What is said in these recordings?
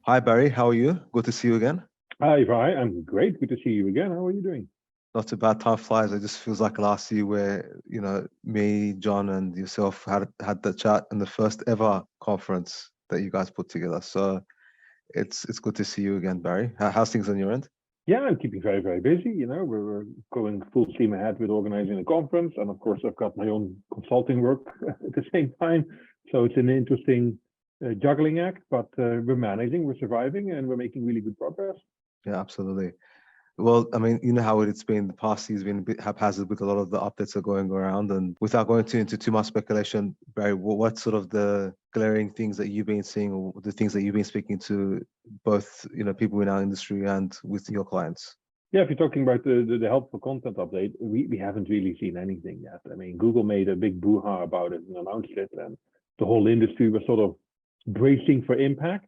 Hi, Barry. How are you? Good to see you again. Hi, Vi. I'm great. Good to see you again. How are you doing? Not too bad. Time flies. It just feels like last year where, me, John, and yourself had the chat in the first ever conference that you guys put together. So it's good to see you again, Barry. How's things on your end? Yeah, I'm keeping very, very busy. We're going full steam ahead with organizing a conference. And of course, I've got my own consulting work at the same time. So it's an interesting juggling act, but we're managing, we're surviving, and we're making really good progress. Yeah, absolutely. Well, I mean, you know how it's been. The past year's been a bit haphazard with a lot of the updates that are going around. And without going into too much speculation, Barry, what's sort of the glaring things that you've been seeing, or the things that you've been speaking to both, people in our industry and with your clients? Yeah, if you're talking about the helpful content update, we haven't really seen anything yet. I mean, Google made a big brouhaha about it and announced it, and the whole industry was sort of bracing for impact.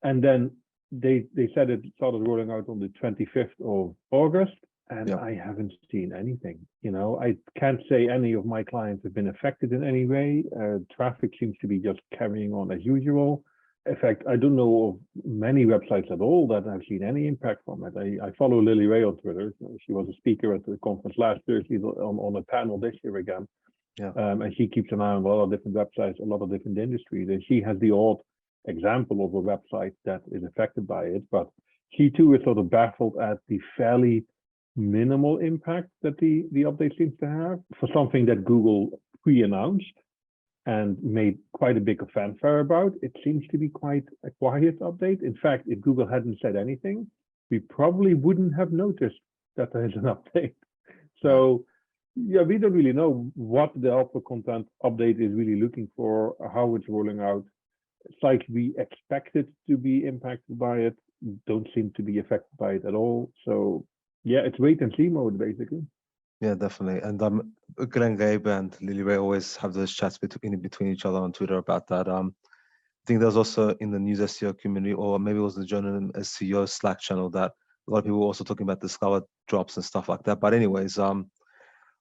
And then they said it started rolling out on the 25th of August, and Yeah. I haven't seen anything. I can't say any of my clients have been affected in any way. Traffic seems to be just carrying on as usual. In fact, I don't know of many websites at all that have seen any impact from it. I follow Lily Ray on Twitter. She was a speaker at the conference last year. She's on a panel this year again. Yeah. And she keeps an eye on a lot of different websites, a lot of different industries. And she has the odd example of a website that is affected by it. But she too is sort of baffled at the fairly minimal impact that the update seems to have for something that Google pre-announced and made quite a big fanfare about. It seems to be quite a quiet update. In fact, if Google hadn't said anything, we probably wouldn't have noticed that there is an update. So yeah, we don't really know what the helpful content update is really looking for, how it's rolling out. It's like we expected to be impacted by it, don't seem to be affected by it at all. So yeah, it's wait and see mode basically. Yeah, definitely. And Glenn Gabe and Lily Ray always have those chats between each other on Twitter about that. I think there's also in the news SEO community, or maybe it was the journalism SEO Slack channel, that a lot of people were also talking about Discover drops and stuff like that. But anyways,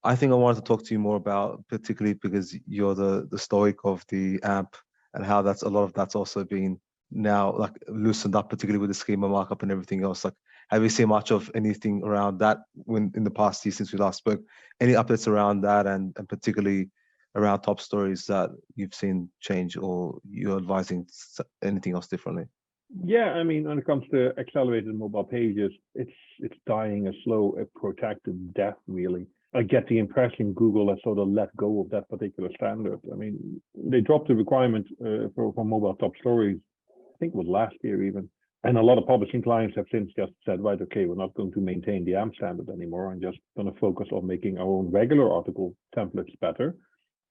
I think I wanted to talk to you more about, particularly because you're the stoic of the AMP, and how that's a lot of that's also been now like loosened up, particularly with the schema markup and everything else. Like, have you seen much of anything around that when in the past year since we last spoke? Any updates around that, and particularly around top stories that you've seen change, or you're advising anything else differently? Yeah, I mean, when it comes to accelerated mobile pages, it's dying a slow, a protracted death, really. I get the impression Google has sort of let go of that particular standard. I mean, they dropped the requirement for mobile top stories, I think it was last year even. And a lot of publishing clients have since just said, right, okay, we're not going to maintain the AMP standard anymore and just going to focus on making our own regular article templates better.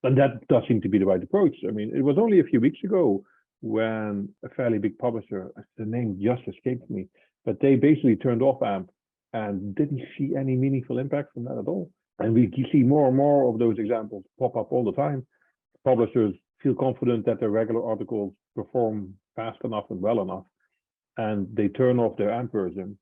And that does seem to be the right approach. I mean, it was only a few weeks ago when a fairly big publisher, the name just escaped me, but they basically turned off AMP and didn't see any meaningful impact from that at all. And we see more and more of those examples pop up all the time. Publishers feel confident that their regular articles perform fast enough and well enough, and they turn off their AMP version,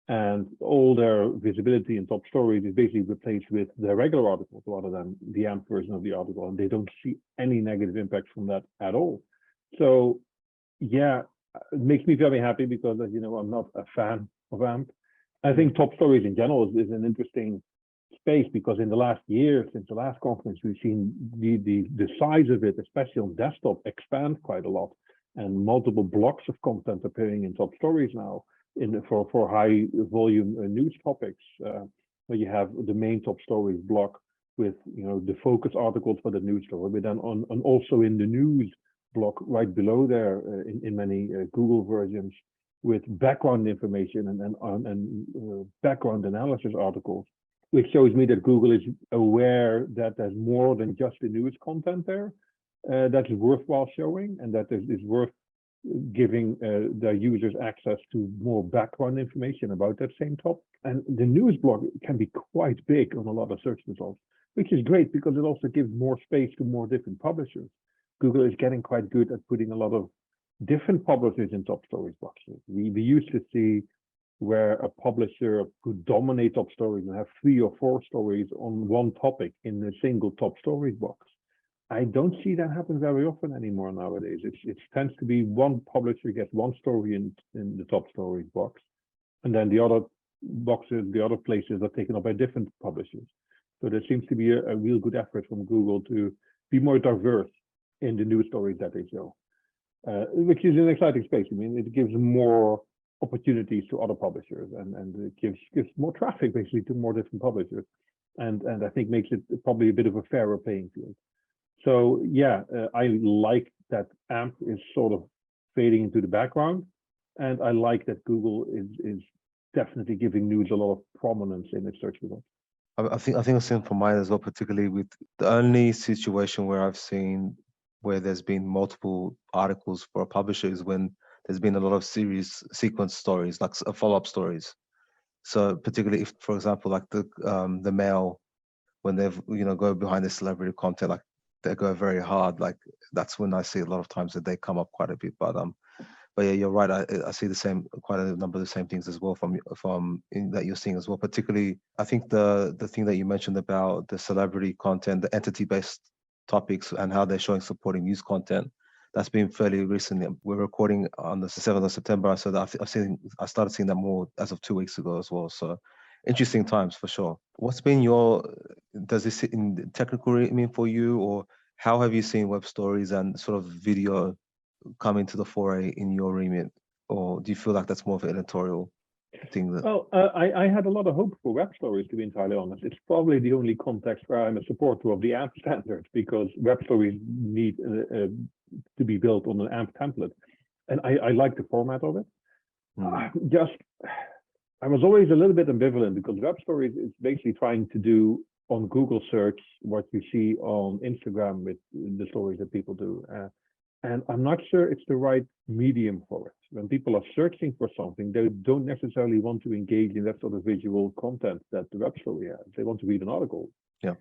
and all their visibility and top stories is basically replaced with their regular articles rather than the AMP version of the article, and they don't see any negative impact from that at all. So yeah, it makes me very happy because, as you know, I'm not a fan of AMP. I think top stories in general is an interesting space because in the last year, since the last conference, we've seen the size of it, especially on desktop, expand quite a lot, and multiple blocks of content appearing in top stories now for high volume news topics, where you have the main top stories block with the focus articles for the news story, but then on also in the news block right below there in many Google versions with background information and background analysis articles, which shows me that Google is aware that there's more than just the news content there that is worthwhile showing, and that is worth giving their users access to more background information about that same topic. And the news blog can be quite big on a lot of search results, which is great because it also gives more space to more different publishers. Google is getting quite good at putting a lot of different publishers in top stories boxes. We used to see where a publisher could dominate top stories and have 3 or 4 stories on one topic in a single top stories box. I don't see that happen very often anymore nowadays. It tends to be one publisher gets one story in the top stories box, and then the other boxes, the other places are taken up by different publishers. So there seems to be a real good effort from Google to be more diverse in the news stories that they show, which is an exciting space. I mean, it gives more opportunities to other publishers, and it gives more traffic basically to more different publishers, and I think makes it probably a bit of a fairer playing field. So yeah, I like that AMP is sort of fading into the background, and I like that Google is definitely giving news a lot of prominence in its search results. I think the same for mine as well, particularly with the only situation where I've seen where there's been multiple articles for a publisher is when there's been a lot of series sequence stories, like follow-up stories. So particularly if, for example, like the Mail, when they've go behind the celebrity content, like they go very hard. Like that's when I see a lot of times that they come up quite a bit. But yeah, you're right. I see the same, quite a number of the same things as well from that you're seeing as well. Particularly, I think the thing that you mentioned about the celebrity content, the entity-based topics, and how they're showing supporting news content. That's been fairly recently. We're recording on the 7th of September, so that I started seeing that more as of 2 weeks ago as well. So interesting times for sure. What's been does this sit in the technical remit for you, or how have you seen web stories and sort of video come into the foray in your remit, or do you feel like that's more of an editorial thing? Well, I had a lot of hope for web stories, to be entirely honest. It's probably the only context where I'm a supporter of the AMP standard, because web stories need to be built on an AMP template, and I like the format of it. I was always a little bit ambivalent, because web stories is basically trying to do on Google search what you see on Instagram with the stories that people do. And I'm not sure it's the right medium for it. When people are searching for something, they don't necessarily want to engage in that sort of visual content that the web story has. They want to read an article. Yeah.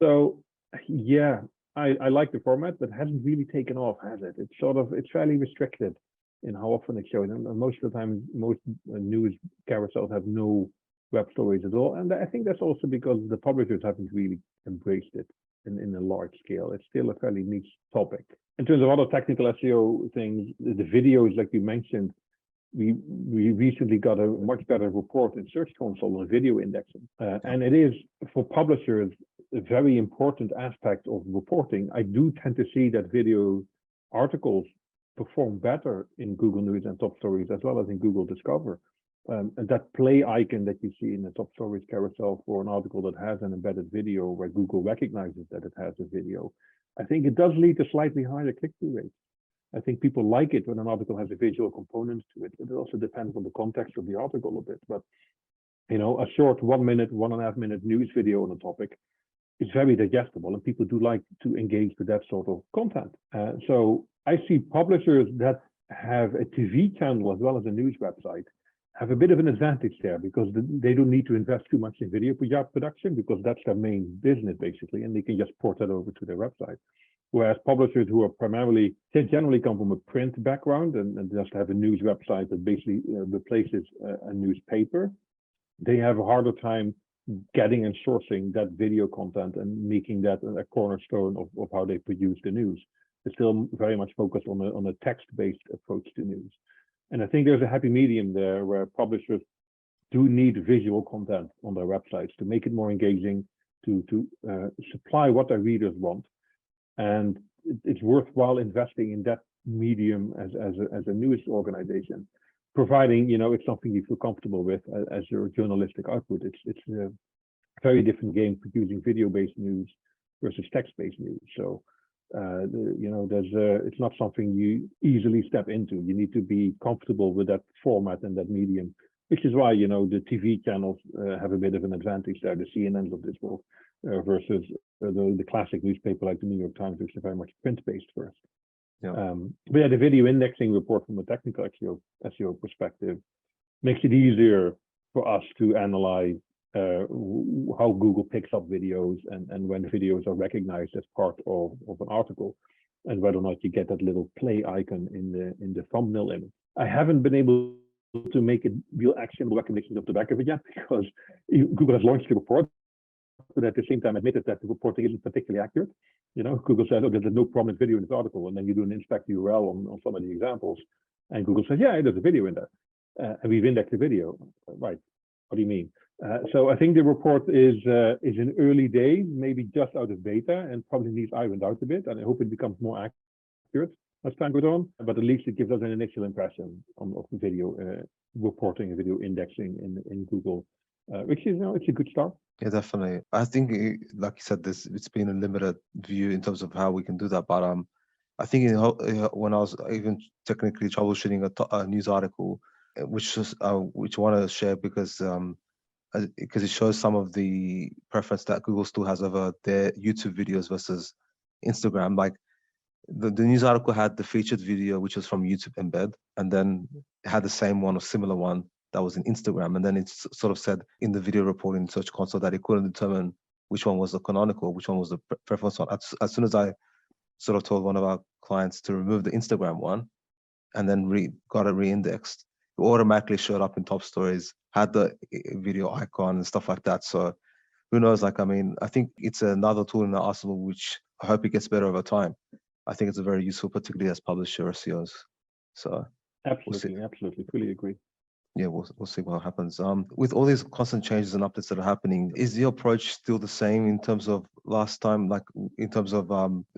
So yeah, I like the format, but it hasn't really taken off, has it? It's fairly restricted in how often it's shown. And most of the time, most news carousels have no web stories at all. And I think that's also because the publishers haven't really embraced it in a large scale. It's still a fairly niche topic. In terms of other technical SEO things, the videos, like you mentioned, we recently got a much better report in Search Console on video indexing. And it is, for publishers, a very important aspect of reporting. I do tend to see that video articles perform better in Google News and Top Stories, as well as in Google Discover. And that play icon that you see in the Top Stories carousel for an article that has an embedded video, where Google recognizes that it has a video, I think it does lead to slightly higher click-through rates. I think people like it when an article has a visual component to it. It also depends on the context of the article a bit. But a short 1 minute, 1.5 minute news video on a topic is very digestible, and people do like to engage with that sort of content. So I see publishers that have a TV channel as well as a news website have a bit of an advantage there, because they don't need to invest too much in video production, because that's their main business basically, and they can just port that over to their website. Whereas publishers who are they generally come from a print background and just have a news website that basically replaces a newspaper, they have a harder time getting and sourcing that video content and making that a cornerstone of how they produce the news. They're still very much focused on a text-based approach to news. And I think there's a happy medium there, where publishers do need visual content on their websites to make it more engaging, to supply what their readers want. And it's worthwhile investing in that medium as a news organization, providing it's something you feel comfortable with as your journalistic output. It's a very different game producing video-based news versus text-based news. So it's not something you easily step into. You need to be comfortable with that format and that medium, which is why the TV channels have a bit of an advantage there, the CNNs of this world, versus the classic newspaper like the New York Times, which is very much print-based first. Yeah. But yeah, the video indexing report from a technical SEO perspective makes it easier for us to analyze how Google picks up videos and when videos are recognized as part of an article, and whether or not you get that little play icon in the thumbnail image. I haven't been able to make a real actionable recognition of the back of it yet, because Google has launched the report, but at the same time admitted that the reporting isn't particularly accurate. Google says, oh, there's no prominent video in this article, and then you do an inspect URL on some of the examples, and Google says, yeah, there's a video in there, and we've indexed the video. Right? What do you mean? So I think the report is in early days, maybe just out of beta, and probably needs ironed out a bit. And I hope it becomes more accurate as time goes on. But at least it gives us an initial impression of video reporting and video indexing in Google, which is, it's a good start. Yeah, definitely. I think, like you said, it's been a limited view in terms of how we can do that. But I think when I was even technically troubleshooting a news article, which I want to share because it shows some of the preference that Google still has over their YouTube videos versus Instagram. Like the news article had the featured video, which was from YouTube embed, and then it had the same one or similar one that was in Instagram. And then it sort of said in the video report in Search Console that it couldn't determine which one was the canonical, which one was the preference one. As soon as I sort of told one of our clients to remove the Instagram one and then got it re-indexed, it automatically showed up in top stories, had the video icon and stuff like that. So who knows? Like, I mean, I think it's another tool in the arsenal, which I hope it gets better over time. I think it's a very useful, particularly as publisher SEOs. So absolutely, absolutely, fully agree. Yeah, we'll see what happens. With all these constant changes and updates that are happening, is the approach still the same in terms of last time, like in terms of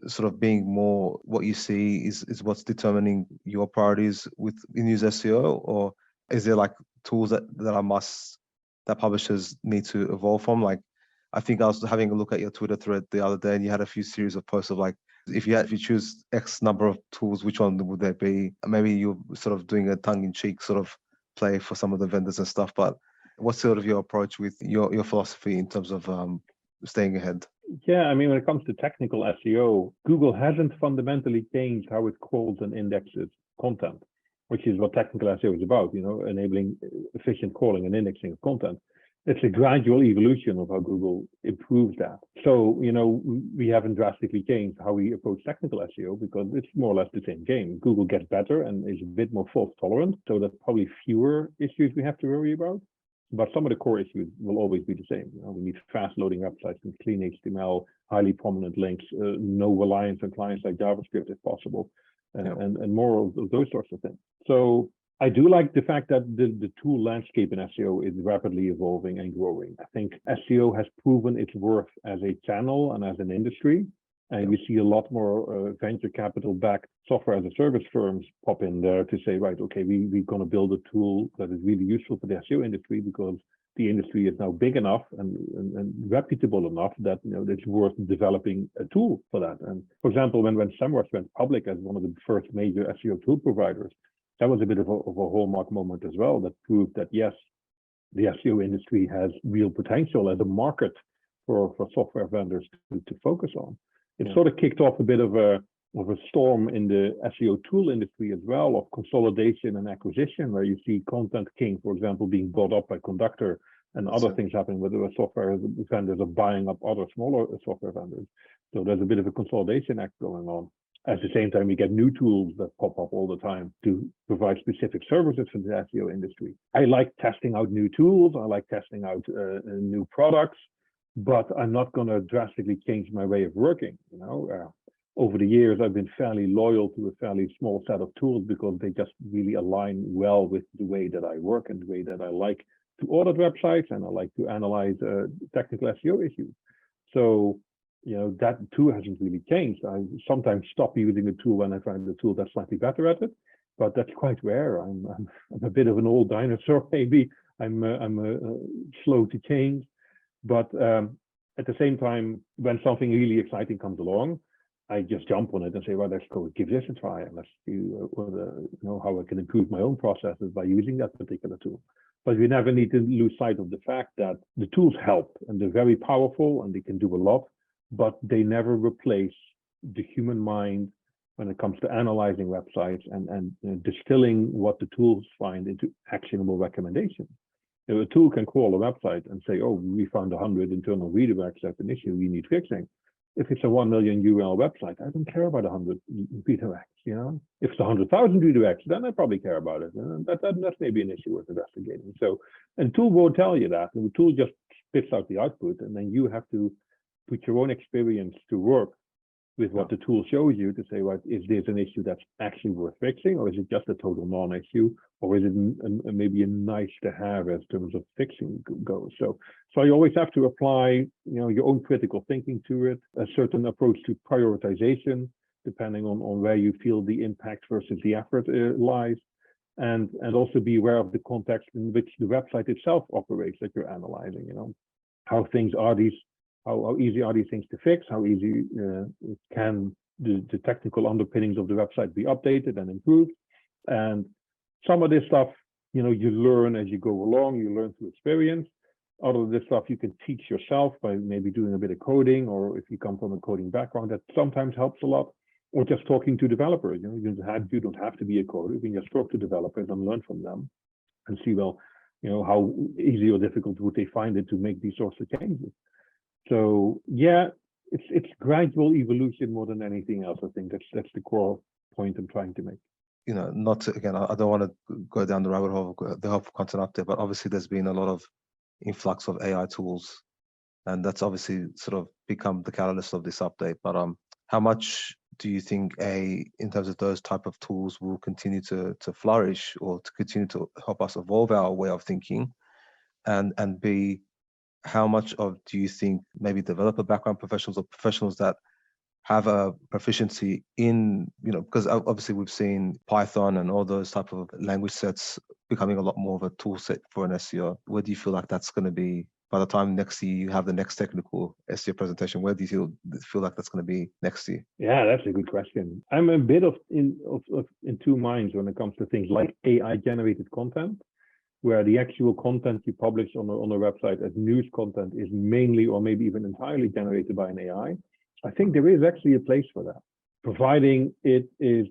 sort of being more what you see is what's determining your priorities with news SEO, or is there like tools that publishers need to evolve from? Like, I think I was having a look at your Twitter thread the other day, and you had a few series of posts of like, if you choose X number of tools, which one would they be? Maybe you're sort of doing a tongue-in-cheek sort of play for some of the vendors and stuff, but what's sort of your approach with your philosophy in terms of staying ahead? Yeah, I mean, when it comes to technical SEO, Google hasn't fundamentally changed how it crawls and indexes content, which is what technical SEO is about, enabling efficient crawling and indexing of content. It's a gradual evolution of how Google improves that. So, we haven't drastically changed how we approach technical SEO because it's more or less the same game. Google gets better and is a bit more fault tolerant, so there's probably fewer issues we have to worry about. But some of the core issues will always be the same. We need fast loading websites and clean HTML, highly prominent links, no reliance on clients like JavaScript if possible, and more of those sorts of things. So I do like the fact that the tool landscape in SEO is rapidly evolving and growing. I think SEO has proven its worth as a channel and as an industry. And we see a lot more venture capital backed software as a service firms pop in there to say, right, okay, we're going to build a tool that is really useful for the SEO industry because the industry is now big enough and reputable enough that it's worth developing a tool for that. And for example, when SEMrush went public as one of the first major SEO tool providers, that was a bit of a hallmark moment as well that proved that, yes, the SEO industry has real potential as a market for software vendors to focus on. It sort of kicked off a bit of a storm in the SEO tool industry as well, of consolidation and acquisition, where you see Content King, for example, being bought up by Conductor and other things happening where the software vendors are buying up other smaller software vendors. So there's a bit of a consolidation act going on. At the same time, we get new tools that pop up all the time to provide specific services for the SEO industry. I like testing out new tools. I like testing out new products, but I'm not going to drastically change my way of working. Over the years, I've been fairly loyal to a fairly small set of tools because they just really align well with the way that I work and the way that I like to audit websites and I like to analyze technical SEO issues. So, that too hasn't really changed. I sometimes stop using a tool when I find a tool that's slightly better at it, but that's quite rare. I'm a bit of an old dinosaur, maybe. I'm slow to change, but at the same time, when something really exciting comes along, I just jump on it and say, well, let's go give this a try and let's see how I can improve my own processes by using that particular tool. But we never need to lose sight of the fact that the tools help and they're very powerful and they can do a lot, but they never replace the human mind when it comes to analyzing websites and distilling what the tools find into actionable recommendations. A tool can crawl a website and say, oh, we found 100 internal redirects. That's an issue we need fixing. If it's a 1 million URL website, I don't care about 100 redirects, If it's 100,000 redirects, then I probably care about it. And that's maybe an issue worth investigating. So, and tool won't tell you that. And the tool just spits out the output, and then you have to put your own experience to work with what the tool shows you to say, right, is this an issue that's actually worth fixing, or is it just a total non-issue, or is it maybe a nice to have as terms of fixing goes? So you always have to apply, your own critical thinking to it, a certain approach to prioritization, depending on where you feel the impact versus the effort lies, and also be aware of the context in which the website itself operates that you're analyzing. How easy are these things to fix? How easy can the technical underpinnings of the website be updated and improved? And some of this stuff, you learn as you go along, you learn through experience. Other of this stuff you can teach yourself by maybe doing a bit of coding, or if you come from a coding background, that sometimes helps a lot. Or just talking to developers. You don't have to be a coder. You can just talk to developers and learn from them and see, how easy or difficult would they find it to make these sorts of changes. So yeah, it's gradual evolution more than anything else. I think that's the core point I'm trying to make. Not to, again, I don't want to go down the rabbit hole of the helpful content update, but obviously there's been a lot of influx of AI tools, and that's obviously sort of become the catalyst of this update. But how much do you think in terms of those type of tools will continue to flourish, or to continue to help us evolve our way of thinking, and B, how much do you think maybe developer background professionals or professionals that have a proficiency in, because obviously we've seen Python and all those type of language sets becoming a lot more of a tool set for an SEO. Where do you feel like that's going to be by the time next year you have the next technical SEO presentation? Where do you feel like that's going to be next year? Yeah, that's a good question. I'm a bit in two minds when it comes to things like AI generated content, where the actual content you publish on a website as news content is mainly or maybe even entirely generated by an AI. I think there is actually a place for that, providing it is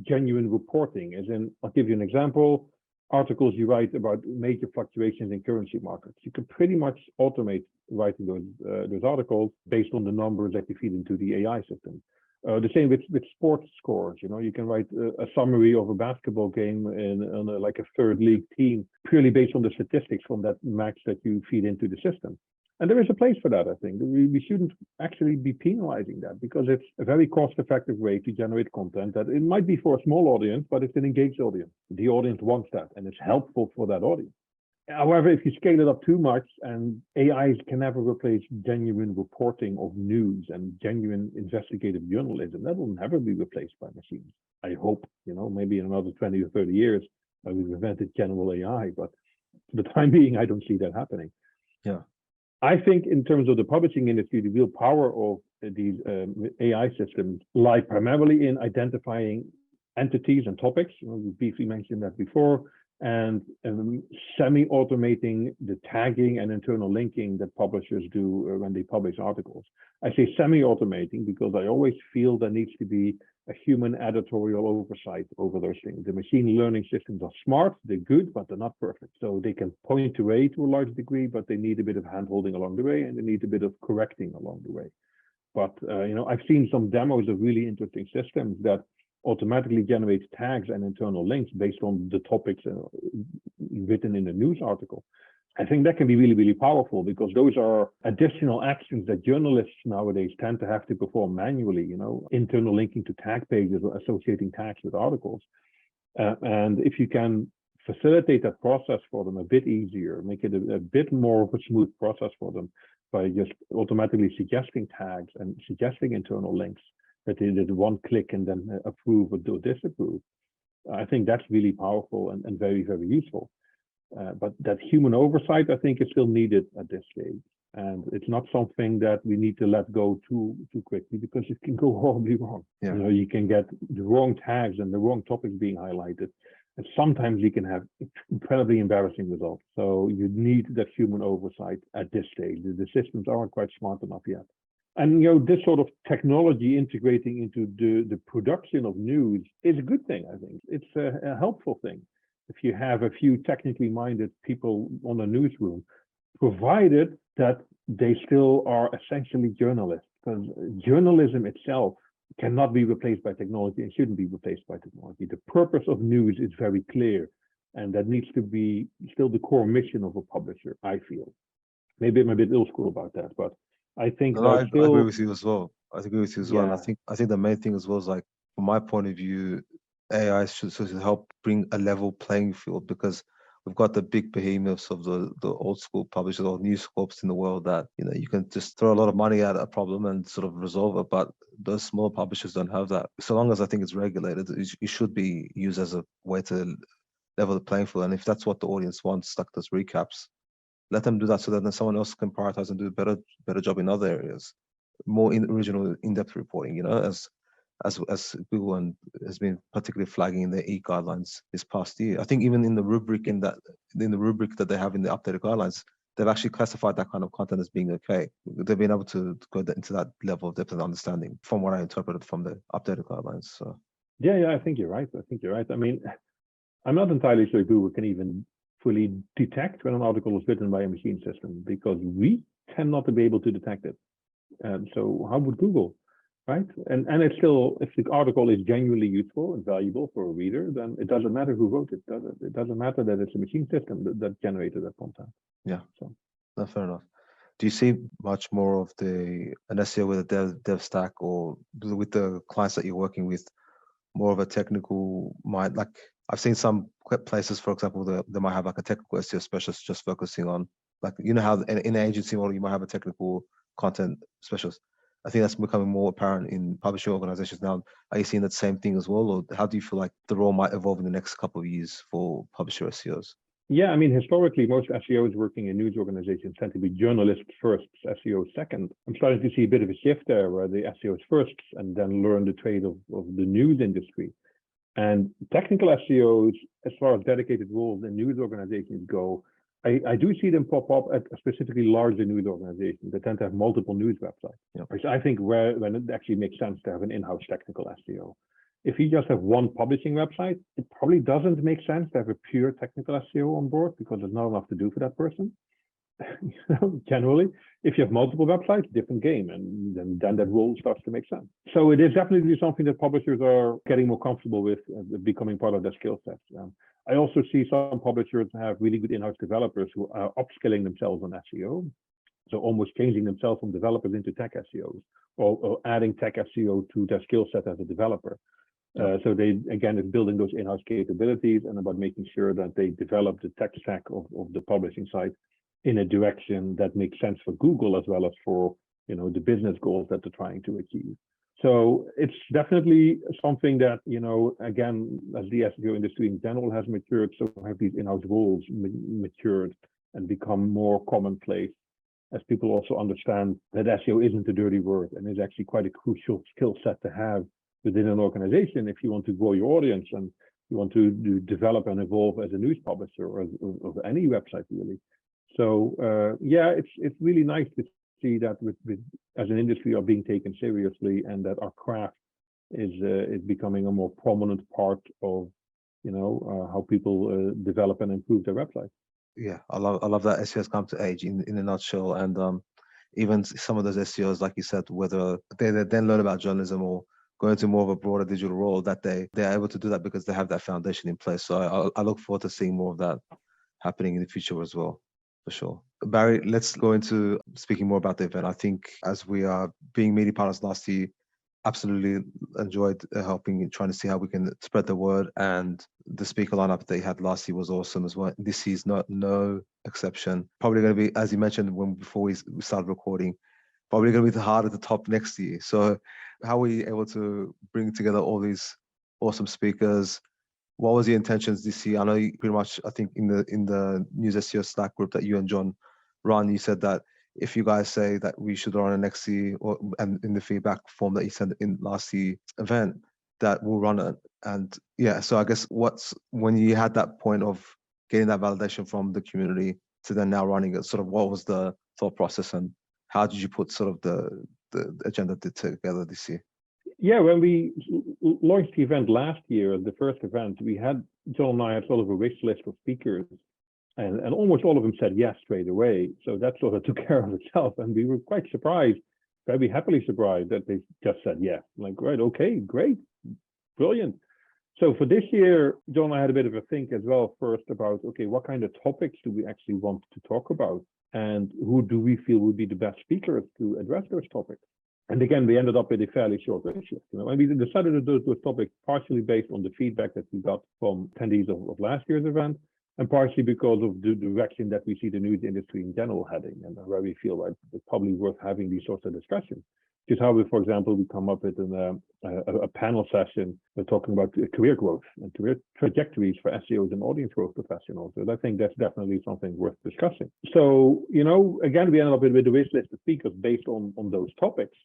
genuine reporting. As in, I'll give you an example. Articles you write about major fluctuations in currency markets. You can pretty much automate writing those articles based on the numbers that you feed into the AI system. The same with sports scores. You can write a summary of a basketball game on like a third league team purely based on the statistics from that match that you feed into the system. And there is a place for that, I think. We shouldn't actually be penalizing that, because it's a very cost-effective way to generate content that it might be for a small audience, but it's an engaged audience. The audience wants that, and it's helpful for that audience. However, if you scale it up too much, and AIs can never replace genuine reporting of news and genuine investigative journalism, that will never be replaced by machines. I hope, maybe in another 20 or 30 years, we've invented general AI, but for the time being, I don't see that happening. Yeah. I think in terms of the publishing industry, the real power of these AI systems lie primarily in identifying entities and topics. We briefly mentioned that before, and semi-automating the tagging and internal linking that publishers do when they publish articles. I say semi-automating because I always feel there needs to be a human editorial oversight over those things. The machine learning systems are smart, they're good, but they're not perfect. So they can point the way to a large degree, but they need a bit of hand-holding along the way, and they need a bit of correcting along the way. But I've seen some demos of really interesting systems that automatically generates tags and internal links based on the topics written in a news article. I think that can be really, really powerful, because those are additional actions that journalists nowadays tend to have to perform manually, internal linking to tag pages or associating tags with articles. And if you can facilitate that process for them a bit easier, make it a bit more of a smooth process for them by just automatically suggesting tags and suggesting internal links that they did one click and then approve or disapprove, I think that's really powerful and very, very useful. But that human oversight, I think, is still needed at this stage. And it's not something that we need to let go too quickly, because it can go horribly wrong. Yeah. You can get the wrong tags and the wrong topics being highlighted. And sometimes you can have incredibly embarrassing results. So you need that human oversight at this stage. The systems aren't quite smart enough yet. And this sort of technology integrating into the production of news is a good thing, I think. It's a helpful thing. If you have a few technically minded people on a newsroom, provided that they still are essentially journalists, because journalism itself cannot be replaced by technology and shouldn't be replaced by technology. The purpose of news is very clear, and that needs to be still the core mission of a publisher, I feel. Maybe I'm a bit old school about that, but I think No, I still, agree with you as well. I agree with you as well. And yeah, I think the main thing as well is, like, from my point of view, AI should help bring a level playing field, because we've got the big behemoths of the old school publishers or news corps in the world that, you can just throw a lot of money at a problem and sort of resolve it. But those small publishers don't have that. So long as I think it's regulated, it should be used as a way to level the playing field. And if that's what the audience wants, like those recaps, let them do that, so that then someone else can prioritize and do a better job in other areas, more original, in-depth reporting. As Google and has been particularly flagging in their e-guidelines this past year. I think even in the rubric that they have in the updated guidelines, they've actually classified that kind of content as being okay. They've been able to go into that level of depth and understanding, from what I interpreted from the updated guidelines. So yeah, I think you're right. I mean, I'm not entirely sure Google can even fully detect when an article is written by a machine system, because we tend not to be able to detect it. And so how would Google, right? And it's still, if the article is genuinely useful and valuable for a reader, then it doesn't matter who wrote it, does it? It doesn't matter that it's a machine system that generated that content. yeah, So no, fair enough. Do you see much more of an SEO with a dev stack, or with the clients that you're working with, more of a technical mind? Like, I've seen some places, for example, they might have like a technical SEO specialist just focusing on, like, how in an agency model you might have a technical content specialist. I think that's becoming more apparent in publishing organizations now. Are you seeing that same thing as well, or how do you feel like the role might evolve in the next couple of years for publisher SEOs? yeah, I mean, historically, most SEOs working in news organizations tend to be journalists first, SEO second. I'm starting to see a bit of a shift there, where the SEOs first and then learn the trade of the news industry. And technical SEOs, as far as dedicated roles in news organizations go, I do see them pop up at specifically larger news organizations that tend to have multiple news websites. Yep. Which I think when it actually makes sense to have an in-house technical SEO. If you just have one publishing website, it probably doesn't make sense to have a pure technical SEO on board, because there's not enough to do for that person. Generally, if you have multiple websites, different game, and then that role starts to make sense. So it is definitely something that publishers are getting more comfortable with, becoming part of their skill sets. I also see some publishers have really good in-house developers who are upskilling themselves on SEO, so almost changing themselves from developers into tech SEOs, or adding tech SEO to their skill set as a developer. So they, again, is building those in-house capabilities and about making sure that they develop the tech stack of the publishing site in a direction that makes sense for Google, as well as for the business goals that they're trying to achieve. So it's definitely something that, again, as the SEO industry in general has matured, so have these in-house roles matured and become more commonplace, as people also understand that SEO isn't a dirty word and is actually quite a crucial skill set to have within an organization if you want to grow your audience and you want to develop and evolve as a news publisher or of any website, really. So yeah, it's really nice to see that with as an industry are being taken seriously, and that our craft is becoming a more prominent part of how people develop and improve their website. Yeah, I love that SEO has come to age in a nutshell. And even some of those SEOs, like you said, whether they then learn about journalism or go into more of a broader digital role, that they're able to do that because they have that foundation in place. So I look forward to seeing more of that happening in the future as well, for sure. Barry, let's go into speaking more about the event. I think, as we are being media partners last year, absolutely enjoyed trying to see how we can spread the word. And the speaker lineup they had last year was awesome as well. This year's no exception. Probably going to be, as you mentioned before we started recording, probably going to be hard at the top next year. So how were you able to bring together all these awesome speakers? What was your intentions this year? I know you pretty much, I think in the News SEO Slack group that you and John run, you said that if you guys say that we should run a next year, and in the feedback form that you sent in last year event, that we'll run it. And yeah, so I guess when you had that point of getting that validation from the community to then now running it, sort of what was the thought process, and how did you put sort of the agenda together this year? Yeah, when we launched the event last year, the first event, John and I had sort of a wish list of speakers, and almost all of them said yes straight away. So that sort of took care of itself. And we were quite surprised, very happily surprised, that they just said yes. Like, right, okay, great, brilliant. So for this year, John, I had a bit of a think as well first about, okay, what kind of topics do we actually want to talk about? And who do we feel would be the best speakers to address those topics? And again, we ended up with a fairly short list. And we decided to do those topics partially based on the feedback that we got from attendees of last year's event, and partially because of the direction that we see the news industry in general heading, and where we feel like it's probably worth having these sorts of discussions. Just how we, for example, we come up with a panel session. We're talking about career growth and career trajectories for SEOs and audience growth professionals. So I think that's definitely something worth discussing. So, again, we ended up with a wish list of speakers based on those topics.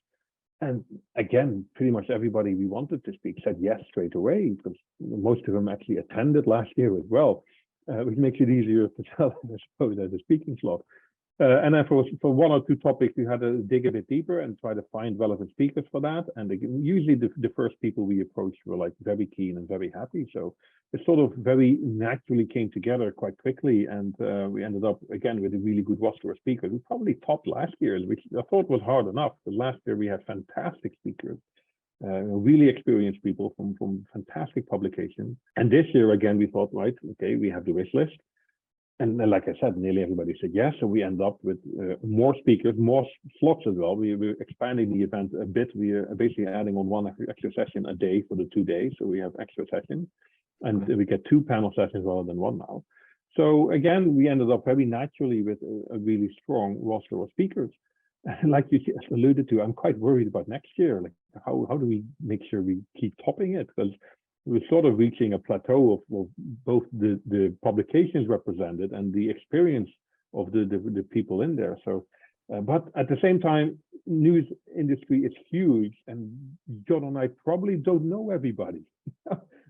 And again, pretty much everybody we wanted to speak said yes straight away, because most of them actually attended last year as well, which makes it easier to tell, I suppose, as a speaking slot. And then for one or two topics, we had to dig a bit deeper and try to find relevant speakers for that. And usually the first people we approached were like very keen and very happy. So it sort of very naturally came together quite quickly. And we ended up, again, with a really good roster of speakers. We probably topped last year's, which I thought was hard enough, because last year we had fantastic speakers. Really experienced people from fantastic publications. And this year, again, we thought, right, okay, we have the wish list. And like I said, nearly everybody said yes. So we end up with more speakers, more slots as well. We're expanding the event a bit. We are basically adding on one extra session a day for the 2 days. So we have extra sessions. And we get 2 panel sessions rather than 1 now. So again, we ended up very naturally with a really strong roster of speakers. And like you alluded to, I'm quite worried about next year. Like how do we make sure we keep topping it? Because we're sort of reaching a plateau of both the publications represented and the experience of the people in there. So, but at the same time, news industry is huge, and John and I probably don't know everybody.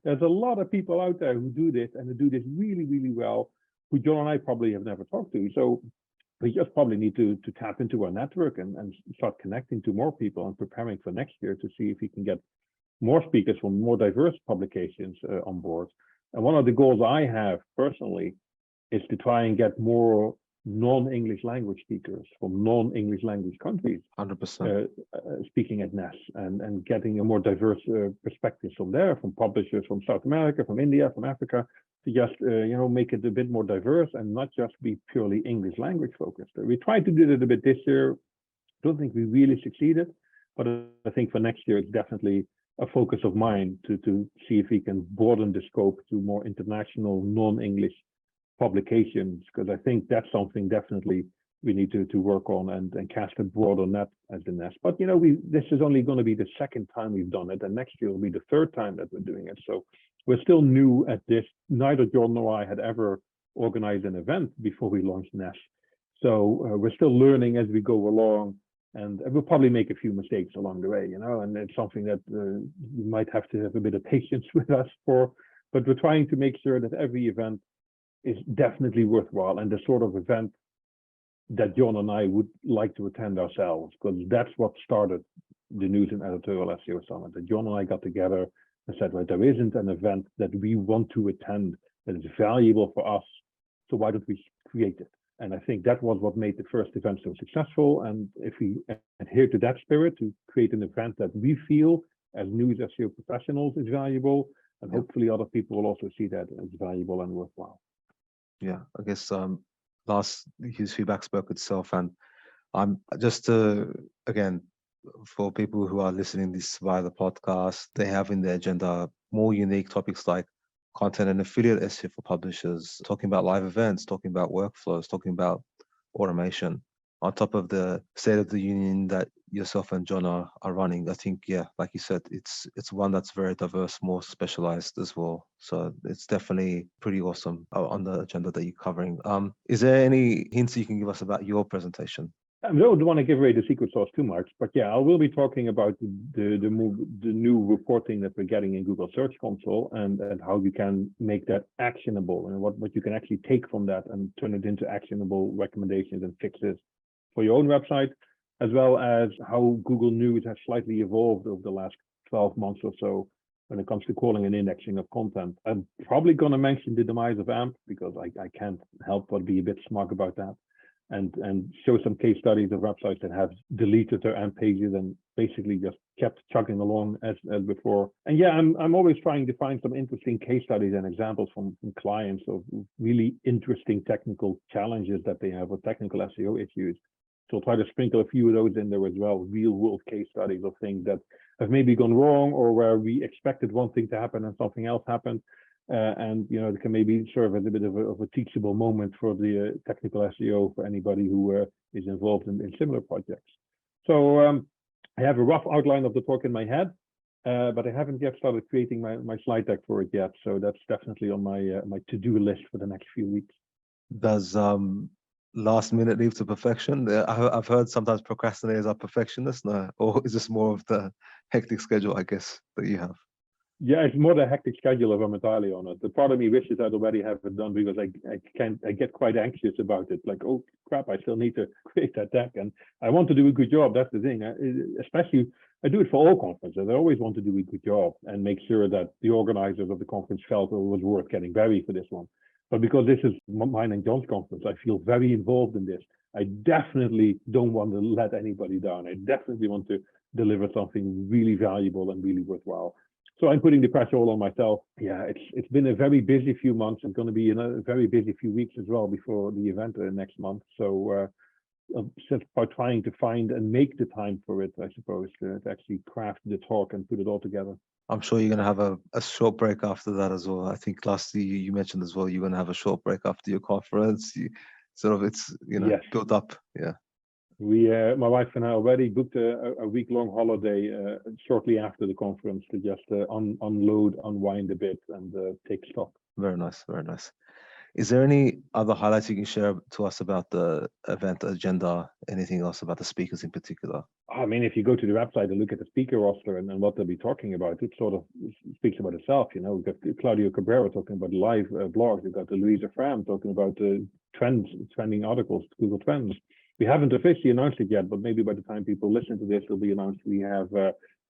There's a lot of people out there who do this and who do this really, really well, who John and I probably have never talked to. So we just probably need to tap into our network and start connecting to more people and preparing for next year to see if we can get more speakers from more diverse publications on board. And one of the goals I have personally is to try and get more non-English language speakers from non-English language countries 100%. Speaking at NESS and getting a more diverse perspectives from there, from publishers from South America, from India, from Africa, to just make it a bit more diverse and not just be purely English language focused. We tried to do that a bit this year. Don't think we really succeeded, but I think for next year it's definitely a focus of mine to see if we can broaden the scope to more international non-English publications, because I think that's something definitely we need to work on and cast a broader net as the NESS. But this is only going to be the second time we've done it, and next year will be the third time that we're doing it. So we're still new at this. Neither John nor I had ever organized an event before we launched NESS. So we're still learning as we go along. And we'll probably make a few mistakes along the way, and it's something that you might have to have a bit of patience with us for, but we're trying to make sure that every event is definitely worthwhile and the sort of event that John and I would like to attend ourselves, because that's what started the News and Editorial SEO Summit. That John and I got together and said, right, there isn't an event that we want to attend that is valuable for us, so why don't we create it? And I think that was what made the first event so successful. And if we adhere to that spirit to create an event that we feel as news SEO professionals is valuable, and hopefully other people will also see that as valuable and worthwhile. Yeah, I guess last his feedback spoke itself, and I'm just again, for people who are listening this via the podcast, they have in their agenda more unique topics like content and affiliate SEO for publishers, talking about live events, talking about workflows, talking about automation, on top of the State of the Union that yourself and John are running. I think, yeah, like you said, it's one that's very diverse, more specialized as well. So it's definitely pretty awesome on the agenda that you're covering. Is there any hints you can give us about your presentation? I don't want to give away the secret sauce too much, but yeah, I will be talking about the new reporting that we're getting in Google Search Console and how you can make that actionable and what you can actually take from that and turn it into actionable recommendations and fixes for your own website, as well as how Google News has slightly evolved over the last 12 months or so when it comes to crawling and indexing of content. I'm probably going to mention the demise of AMP because I can't help but be a bit smug about that. And show some case studies of websites that have deleted their AMP pages and basically just kept chugging along as before. And yeah, I'm always trying to find some interesting case studies and examples from clients of really interesting technical challenges that they have with technical SEO issues. So I'll try to sprinkle a few of those in there as well, real world case studies of things that have maybe gone wrong, or where we expected one thing to happen and something else happened. And it can maybe serve as a bit of a teachable moment for the technical SEO for anybody who is involved in similar projects. So I have a rough outline of the talk in my head, but I haven't yet started creating my slide deck for it yet. So that's definitely on my to-do list for the next few weeks. Does last minute lead to perfection? I've heard sometimes procrastinators are perfectionists, no? Or is this more of the hectic schedule, I guess, that you have? Yeah, it's more the hectic schedule if I'm entirely on it. The part of me wishes I'd already have it done, because I get quite anxious about it. Like, oh crap, I still need to create that deck, and I want to do a good job. That's the thing. Especially, I do it for all conferences. I always want to do a good job and make sure that the organizers of the conference felt it was worth getting very for this one. But because this is mine and John's conference, I feel very involved in this. I definitely don't want to let anybody down. I definitely want to deliver something really valuable and really worthwhile. So I'm putting the pressure all on myself. Yeah, it's been a very busy few months. It's going to be a very busy few weeks as well before the event next month. So just by trying to find and make the time for it, I suppose, to actually craft the talk and put it all together. I'm sure you're going to have a short break after that as well. I think lastly you mentioned as well, you're going to have a short break after your conference. It's Yes. built up. Yeah. My wife and I already booked a week-long holiday shortly after the conference to just unload, unwind a bit, and take stock. Very nice, very nice. Is there any other highlights you can share to us about the event agenda? Anything else about the speakers in particular? I mean, if you go to the website and look at the speaker roster and what they'll be talking about, it sort of speaks about itself. We've got Claudio Cabrera talking about live blogs. We've got Louisa Fram talking about trending articles, Google Trends. We haven't officially announced it yet, but maybe by the time people listen to this, it'll be announced. We have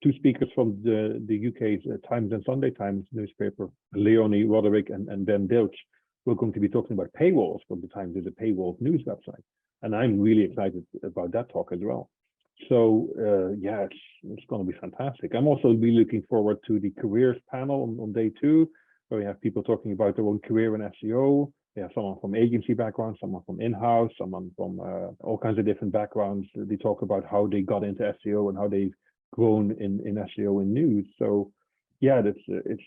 two speakers from the UK's Times and Sunday Times newspaper, Leonie Roderick and Ben Dilch. We're going to be talking about paywalls, but the Times is a paywall news website. And I'm really excited about that talk as well. So yeah, it's going to be fantastic. I'm also really looking forward to the careers panel on day 2, where we have people talking about their own career in SEO. We have someone from agency background, someone from in-house, someone from all kinds of different backgrounds. They talk about how they got into SEO and how they've grown in SEO and news. So yeah, it's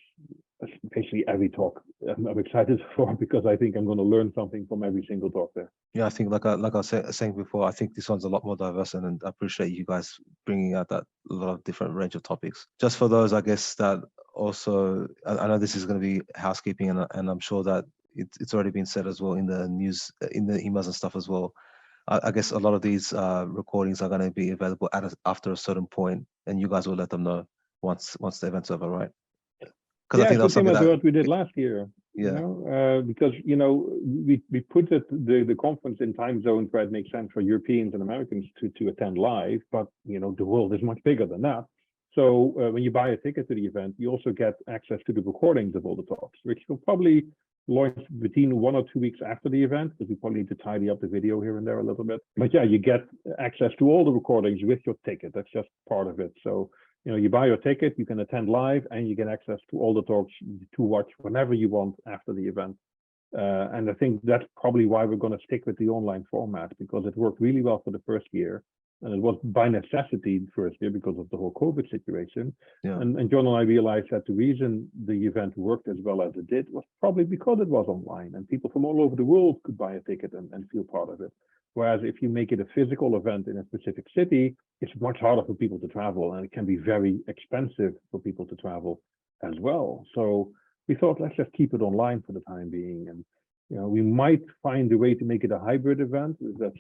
basically every talk I'm excited for, because I think I'm going to learn something from every single talk there. Yeah, I think like I was saying before, I think this one's a lot more diverse, and I appreciate you guys bringing out that a lot of different range of topics. Just for those, I guess, that also, I know this is going to be housekeeping, and I'm sure that it's already been said as well in the news, in the emails and stuff as well. I guess a lot of these recordings are going to be available after a certain point, and you guys will let them know once the event's over, right? Because yeah, I think that's something that what we did last year. Yeah. Because we put the conference in time zones where it makes sense for Europeans and Americans to attend live, but the world is much bigger than that. So when you buy a ticket to the event, you also get access to the recordings of all the talks, which will probably launch between 1 or 2 weeks after the event, because we probably need to tidy up the video here and there a little bit. But yeah, you get access to all the recordings with your ticket. That's just part of it. So you buy your ticket, you can attend live, and you get access to all the talks to watch whenever you want after the event. And I think that's probably why we're going to stick with the online format, because it worked really well for the first year. And it was by necessity the first year because of the whole COVID situation. Yeah. And John and I realized that the reason the event worked as well as it did was probably because it was online, and people from all over the world could buy a ticket and feel part of it. Whereas if you make it a physical event in a specific city, it's much harder for people to travel, and it can be very expensive for people to travel as well. So we thought, let's just keep it online for the time being. And we might find a way to make it a hybrid event that's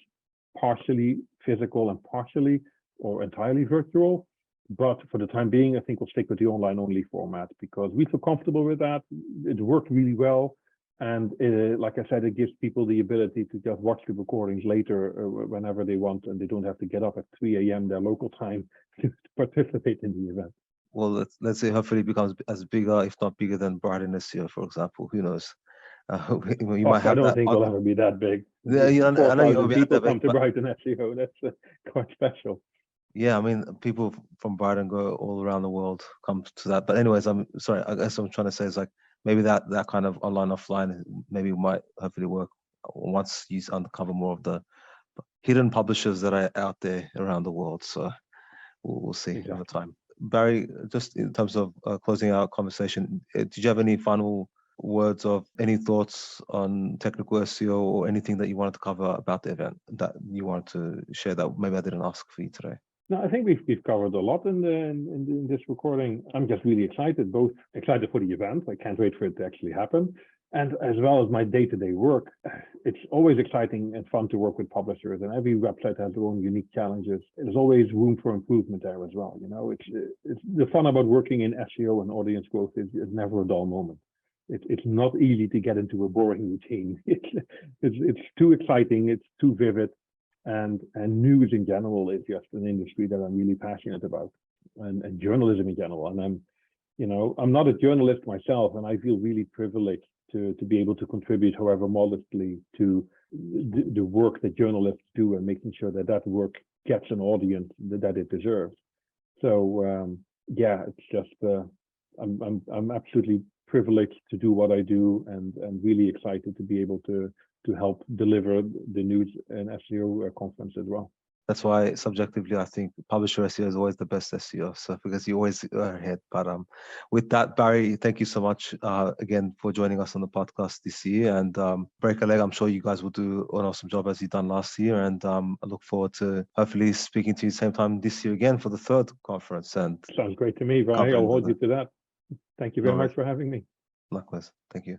partially physical and partially or entirely virtual. But for the time being, I think we'll stick with the online only format, because we feel comfortable with that. It worked really well. And like I said, it gives people the ability to just watch the recordings later whenever they want, and they don't have to get up at 3 a.m. their local time to participate in the event. Well, let's say hopefully it becomes as bigger, if not bigger, than Brighton this year, for example. Who knows? You might have I don't think we'll ever be that big. Yeah, I know you'll be people that big, come to Brighton SEO. That's quite special. Yeah, I mean, people from Brighton go all around the world come to that. But anyways, I'm sorry. I guess what I'm trying to say is like maybe that kind of online offline maybe might hopefully work once you uncover more of the hidden publishers that are out there around the world. So we'll see Exactly. over time. Barry, just in terms of closing our conversation, did you have any final words of any thoughts on technical SEO or anything that you wanted to cover about the event that you wanted to share that maybe I didn't ask for you today? No, I think we've covered a lot in this recording. I'm just really excited, both excited for the event. I can't wait for it to actually happen. And as well as my day-to-day work, it's always exciting and fun to work with publishers, and every website has their own unique challenges. There's always room for improvement there as well. You know, it's the fun about working in SEO and audience growth is never a dull moment. It's not easy to get into a boring routine. It's too exciting. It's too vivid, and news in general is just an industry that I'm really passionate about, and journalism in general. And I'm not a journalist myself, and I feel really privileged to be able to contribute, however modestly, to the work that journalists do and making sure that work gets an audience that it deserves. So yeah, it's just I'm absolutely privileged to do what I do, and really excited to be able to help deliver the news and SEO conference as well. That's why subjectively, I think publisher SEO is always the best SEO. So because you always are ahead. But with that, Barry, thank you so much again for joining us on the podcast this year. And break a leg, I'm sure you guys will do an awesome job as you've done last year. And I look forward to hopefully speaking to you same time this year again for the third conference. And sounds great to me, Rai. I'll hold you to that. Thank you very much for having me. Likewise. Thank you.